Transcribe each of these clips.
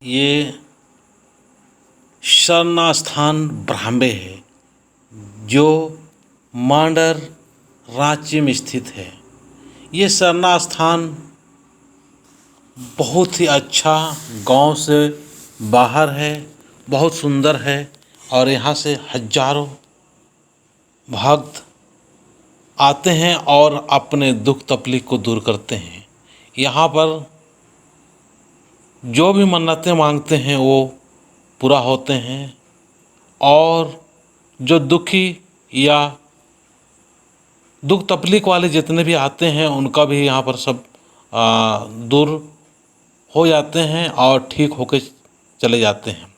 ये शरणास्थान ब्राह्मणे है जो मांडर राज्य में स्थित है। ये शरणास्थान बहुत ही अच्छा गांव से बाहर है, बहुत सुंदर है और यहाँ से हजारों भक्त आते हैं और अपने दुख तकलीफ को दूर करते हैं। यहाँ पर जो भी मन्नतें मांगते हैं वो पूरा होते हैं और जो दुखी या दुख तकलीफ वाले जितने भी आते हैं उनका भी यहाँ पर सब दूर हो जाते हैं और ठीक होके चले जाते हैं।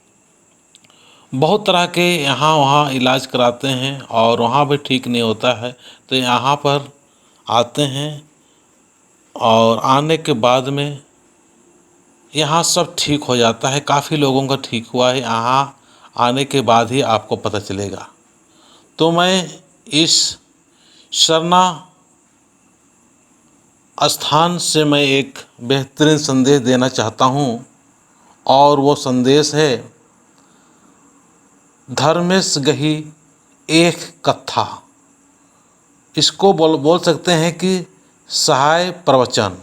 बहुत तरह के यहाँ वहाँ इलाज कराते हैं और वहाँ भी ठीक नहीं होता है तो यहाँ पर आते हैं और आने के बाद में यहाँ सब ठीक हो जाता है। काफ़ी लोगों का ठीक हुआ है, यहाँ आने के बाद ही आपको पता चलेगा। तो मैं इस शरणा स्थान से मैं एक बेहतरीन संदेश देना चाहता हूँ और वो संदेश है धर्मेश गही एक कथा। इसको बोल सकते हैं कि सहाय प्रवचन,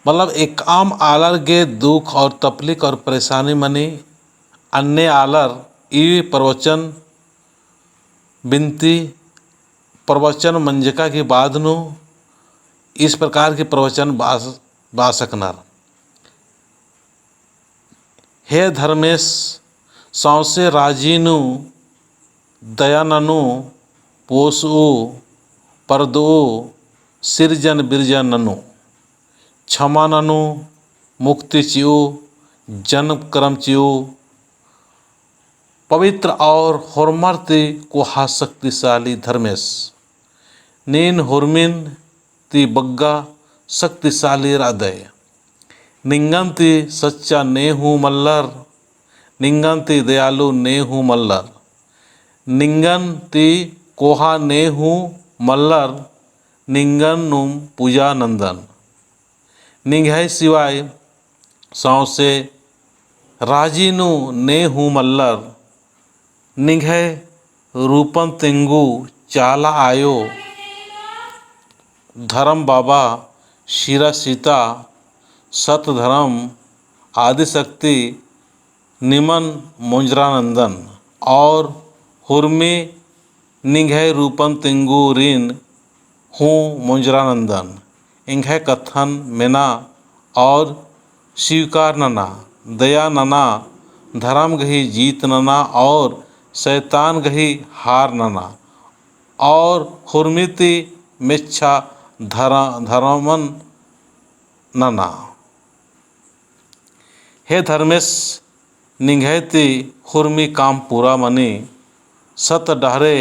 मतलब एक आम आलर गे दुख और तकलीफ और परेशानी मनी अन्य आलर ई प्रवचन बिनती प्रवचन मंजका के बाद नु इस प्रकार के प्रवचन बा सकनार। हे धर्मेश सौसे राजीनु दयाननु पोसु परदु सिरजन बिरजननु क्षमाननु मुक्ति चियो जन्म कर्म चियो पवित्र और हुर्मर्ति को हा शक्तिशाली धर्मेश नीन हुर्मिन ती बग्गा शक्तिशाली हृदय निंगंती सच्चा नेहू मल्लर निंगंती दयालु नेहू मल्लर निंगंती कोहा नेहू मल्लर निंगन नुम पूजा नंदन निंगह सिवाय सौसे राजीनु नेहू मल्लर निंगह रूपन तेंगु चाला आयो धर्म बाबा शिरा सीता सत धर्म आदिशक्ति निमन मुंजरानंदन और हुर्मी निंघय रूपन तिंगु रीन हूँ मुंजरानंदन इंघय कथन मेना और स्वीकार नना दया नना धर्म गही जीत नना और शैतान गही हार नना और हुर्मिति मिच्छा धर्मन नना। हे धर्मेश निंघयती हुर्मी काम पूरा मनी सत डहरे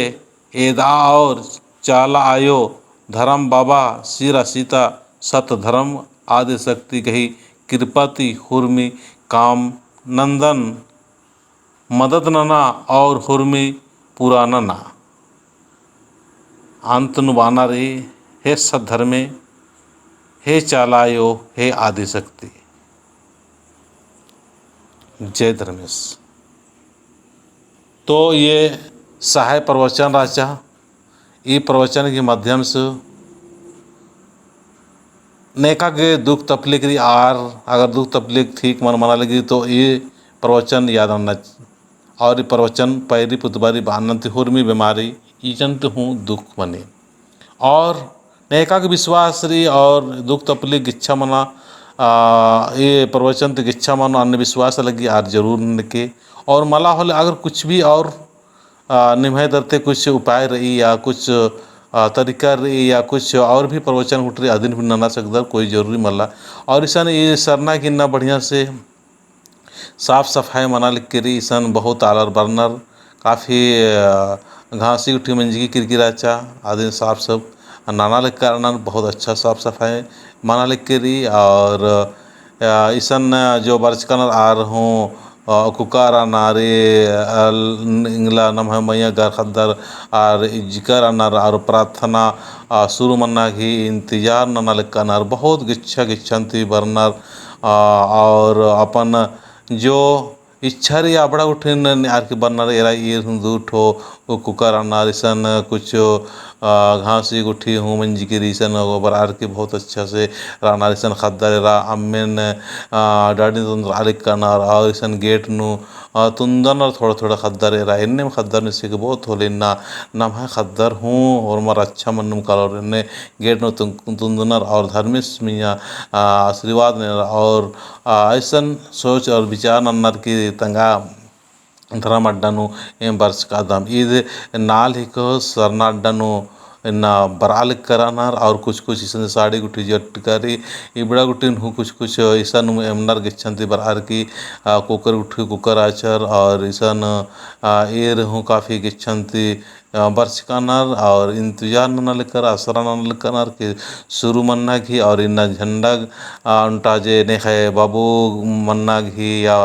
एदा और चाला आयो धर्म बाबा सिरा सीता सत धर्म आदि शक्ति कही कृपति हुर्मी काम नंदन मदद नना और हुर्मी पूरा नना अंतनुबाना रे। हे सद्धर्मे हे चालायो हे आदिशक्ति। जय धर्मेश। तो ये सहाय प्रवचन राचा ये प्रवचन के माध्यम से नेका के दुख तकलीफ आर अगर दुख तकलीफ ठीक मन मना लगी तो ये प्रवचन याद आना और ये प्रवचन पैरी पुतबारी बानंत हुर्मी बीमारी ईजंत हूँ दुख मने और नेका के विश्वास री और दुख तकलीफ इच्छा मना ये प्रवचन तक इच्छा मानो अन्य विश्वास लगी आर जरूर के और मला होले अगर कुछ भी और निभाए दरते कुछ उपाय रही या कुछ तरीका रही या कुछ और भी प्रवचन उठ रही अधीन भी नना सकता कोई जरूरी मला और ईसन ये सरना की ना बढ़िया से साफ सफाई मना लिख के रही ईसन बहुत आलर बर्नर काफ़ी घासी उठी मंजगी किरकिराचा आदि साफ सब नाना लिख कारण बहुत अच्छा साफ सफाई माना लिख के रही और ईसन जो बरचकन आ रहूँ कुकारा नारे इंगला नम मैया घर खद्दर और जिकर अनार और प्रार्थना शुरू मन्ना की इंतजार नना लिखनर बहुत गिच्छा गिच्छन्ति बरनर और अपन जो इच्छा रही बड़ा उठे आर के बन्नर एरा ये दूठो वो कुकर अनार ईसन कुछ घासी गुठी हूँ मंजी की रीसन गोबर आर के बहुत अच्छा से राना रीसन खद्दर एरा अम्मेन डाडी तुंदर आलिक कनार और ईसन गेट नु तुंदन और थोड़ा थोड़ा खद्दर एरा इन्ने में खद्दर निसे के बहुत होले ना नम है खद्दर हूँ और मर अच्छा मन्नुम कलर इन्ने गेट नु तुंदनर और धर्मिस मिया आशीर्वाद ने और ऐसन सोच और विचार नन्नर की तंगा धर्म अड्डनु एम वर्ष का दम ईद नाल ही को सरना अड्डनु इन्ना बराल करानार और कुछ कुछ इसन साड़ी गुटी जट करी इबड़ा गुटी हूँ कुछ कुछ ईसन एमनर गिच्छन्ति बरार की कुकर गुठी कुकर आचर और ईसन एर हूँ काफ़ी गिच्छन्ति वर्ष कानार और इंतजार नल कर असरा नल कनार के शुरू मन्ना घी और इन्ना झंडा उनटा जे नेखे बाबू मन्ना घी या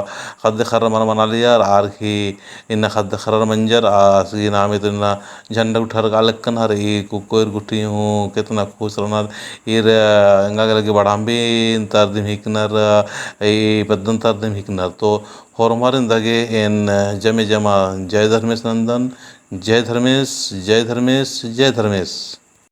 खद्द खर मन मना लिया आर घी इन्ना खद्द खर मंजर आसी नामे तो इन्ना झंडा उठर गालक कनार ई कुकोर गुटी हूँ कितना खुश रहना ईर इंगा लगे बड़ाम्बी इंतर दिम हिकनर ई पद्दन तर दिम हिकनर तो होरमारिन दगे इन जमे जमा जय धर्मेश नंदन जय धर्मेश जय धर्मेश जय धर्मेश।